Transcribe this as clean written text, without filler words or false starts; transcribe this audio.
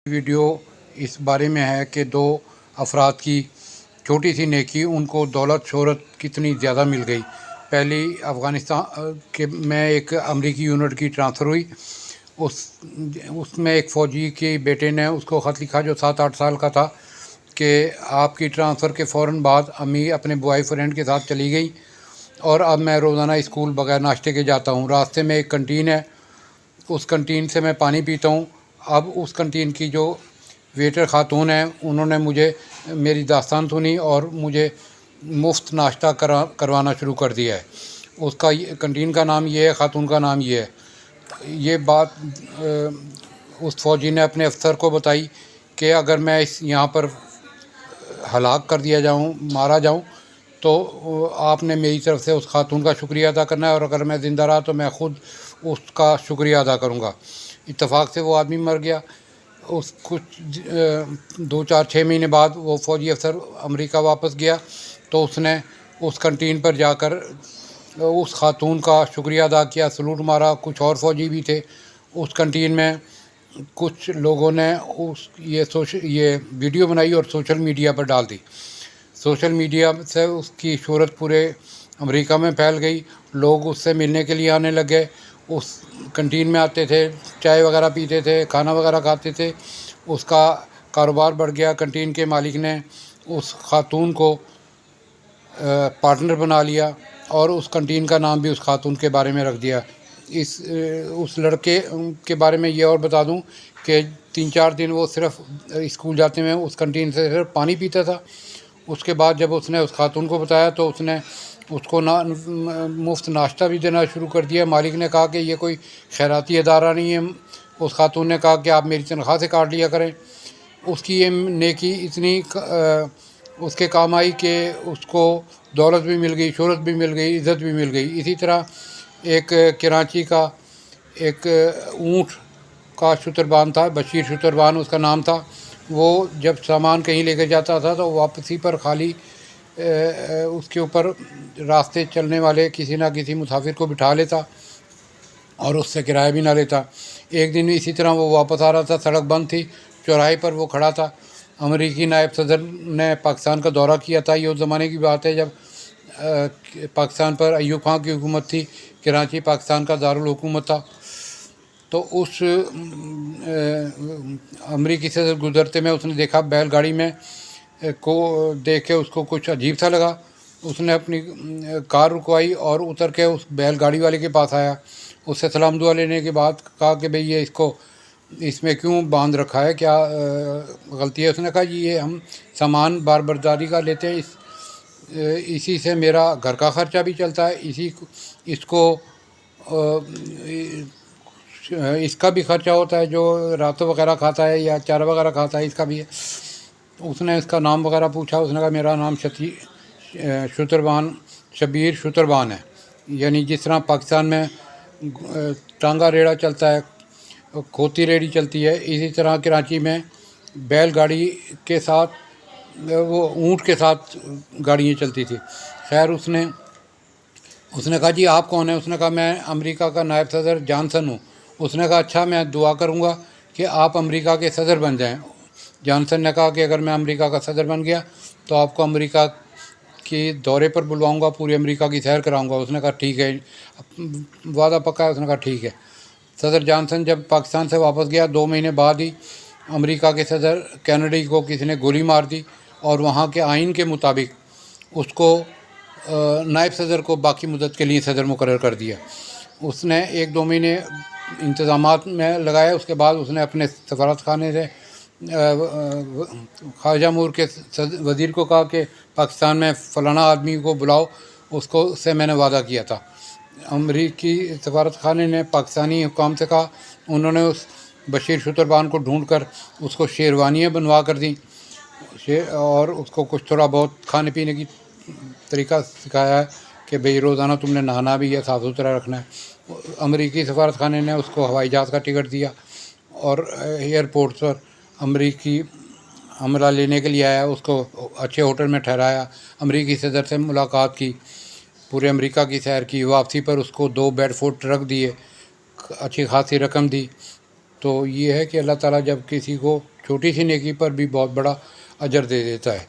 Video اس بارے میں ہے کہ دو افراد کی چھوٹی سی نیکی ان کو دولت شہرت کتنی زیادہ مل گئی۔ پہلی افغانستان کے میں ایک امریکی یونٹ کی ٹرانسفر ہوئی، اس میں ایک فوجی کے بیٹے نے اس کو خط لکھا جو 7-8 سال کا تھا کہ آپ کی ٹرانسفر کے فوراً بعد امی اپنے بوائے فرینڈ کے ساتھ چلی گئی اور اب میں روزانہ اسکول بغیر ناشتے کے جاتا ہوں۔ راستے میں ایک کنٹین ہے، اس کنٹین سے میں پانی پیتا ہوں۔ اب اس کنٹین کی جو ویٹر خاتون ہیں انہوں نے مجھے میری داستان سنی اور مجھے مفت ناشتہ کروانا شروع کر دیا ہے۔ اس کا کنٹین کا نام یہ ہے، خاتون کا نام یہ ہے۔ یہ بات اس فوجی نے اپنے افسر کو بتائی کہ اگر میں یہاں پر ہلاک کر دیا جاؤں، مارا جاؤں، تو آپ نے میری طرف سے اس خاتون کا شکریہ ادا کرنا ہے، اور اگر میں زندہ رہا تو میں خود اس کا شکریہ ادا کروں گا۔ اتفاق سے وہ آدمی مر گیا۔ اس کچھ 2-4-6 مہینے بعد وہ فوجی افسر امریکہ واپس گیا تو اس نے اس کنٹین پر جا کر اس خاتون کا شکریہ ادا کیا، سلوٹ مارا۔ کچھ اور فوجی بھی تھے اس کنٹین میں۔ کچھ لوگوں نے یہ ویڈیو بنائی اور سوشل میڈیا پر ڈال دی۔ سوشل میڈیا سے اس کی شہرت پورے امریکہ میں پھیل گئی۔ لوگ اس سے ملنے کے لیے آنے لگے، اس کنٹین میں آتے تھے، چائے وغیرہ پیتے تھے، کھانا وغیرہ کھاتے تھے۔ اس کا کاروبار بڑھ گیا۔ کنٹین کے مالک نے اس خاتون کو پارٹنر بنا لیا اور اس کنٹین کا نام بھی اس خاتون کے بارے میں رکھ دیا۔ اس لڑکے کے بارے میں یہ اور بتا دوں کہ 3-4 دن وہ صرف اسکول جاتے میں اس کنٹین سے صرف پانی پیتا تھا۔ اس کے بعد جب اس نے اس خاتون کو بتایا تو اس نے اس کو مفت ناشتہ بھی دینا شروع کر دیا۔ مالک نے کہا کہ یہ کوئی خیراتی ادارہ نہیں ہے۔ اس خاتون نے کہا کہ آپ میری تنخواہ سے کاٹ لیا کریں۔ اس کی یہ نیکی اتنی اس کے کام آئی کہ اس کو دولت بھی مل گئی، شہرت بھی مل گئی، عزت بھی مل گئی۔ اسی طرح ایک کراچی کا ایک اونٹ کا شتربان تھا، بشیر شتربان اس کا نام تھا۔ وہ جب سامان کہیں لے کے جاتا تھا تو واپسی پر خالی اس کے اوپر راستے چلنے والے کسی نہ کسی مسافر کو بٹھا لیتا اور اس سے کرایہ بھی نہ لیتا۔ ایک دن اسی طرح وہ واپس آ رہا تھا، سڑک بند تھی، چوراہے پر وہ کھڑا تھا۔ امریکی نائب صدر نے پاکستان کا دورہ کیا تھا۔ یہ اس زمانے کی بات ہے جب پاکستان پر ایوب خان کی حکومت تھی، کراچی پاکستان کا دارالحکومت تھا۔ تو اس امریکی سے گزرتے میں اس نے دیکھا بیل گاڑی میں کو دیکھ کے اس کو کچھ عجیب سا لگا۔ اس نے اپنی کار رکوائی اور اتر کے اس بیل گاڑی والے کے پاس آیا۔ اس سے سلام دعا لینے کے بعد کہا کہ بھئی یہ اس میں کیوں باندھ رکھا ہے، کیا غلطی ہے؟ اس نے کہا جی یہ ہم سامان بار برداری کا لیتے ہیں، اسی سے میرا گھر کا خرچہ بھی چلتا ہے، اس کا بھی خرچہ ہوتا ہے، جو راتوں وغیرہ کھاتا ہے یا چارہ وغیرہ کھاتا ہے، اس کا بھی ہے۔ اس نے اس کا نام وغیرہ پوچھا۔ اس نے کہا میرا نام شبیر شتربان ہے۔ یعنی جس طرح پاکستان میں ٹانگا ریڑھا چلتا ہے، کھوتی ریڑھی چلتی ہے، اسی طرح کراچی میں بیل گاڑی کے ساتھ وہ اونٹ کے ساتھ گاڑیاں چلتی تھی۔ خیر اس نے کہا جی آپ کون ہیں؟ اس نے کہا میں امریکہ کا نائب صدر جانسن ہوں۔ اس نے کہا اچھا، میں دعا کروں گا کہ آپ امریکہ کے صدر بن جائیں۔ جانسن نے کہا کہ اگر میں امریکہ کا صدر بن گیا تو آپ کو امریکہ کے دورے پر بلواؤں گا، پورے امریکہ کی سیر کراؤں گا۔ اس نے کہا ٹھیک ہے، وعدہ پکا ہے؟ اس نے کہا ٹھیک ہے۔ صدر جانسن جب پاکستان سے واپس گیا 2 مہینے بعد ہی امریکہ کے صدر کینیڈی کو کسی نے گولی مار دی اور وہاں کے آئین کے مطابق اس کو نائب صدر کو باقی مدت کے لیے صدر مقرر کر دیا۔ اس نے 1-2 مہینے انتظامات میں لگائے۔ اس کے بعد اس نے اپنے سفارت خانے سے خارجہ امور کے وزیر کو کہا کہ پاکستان میں فلانا آدمی کو بلاؤ، اس سے میں نے وعدہ کیا تھا۔ امریکی سفارت خانے نے پاکستانی حکام سے کہا، انہوں نے اس بشیر شتربان کو ڈھونڈ کر اس کو شیروانیاں بنوا کر دیں اور اس کو کچھ تھوڑا بہت کھانے پینے کی طریقہ سکھایا ہے کہ بھئی روزانہ تم نے نہانا بھی ہے، صاف ستھرا رکھنا ہے۔ امریکی سفارت خانے نے اس کو ہوائی جہاز کا ٹکٹ دیا اور ایئرپورٹ پر امریکی عملہ لینے کے لیے آیا، اس کو اچھے ہوٹل میں ٹھہرایا، امریکی صدر سے ملاقات کی، پورے امریکہ کی سیر کی۔ واپسی پر اس کو 2 بیڈ فوڈ ٹرک دیے، اچھی خاصی رقم دی تو یہ ہے کہ اللہ تعالیٰ جب کسی کو چھوٹی سی نیکی پر بھی بہت بڑا اجر دے دیتا ہے.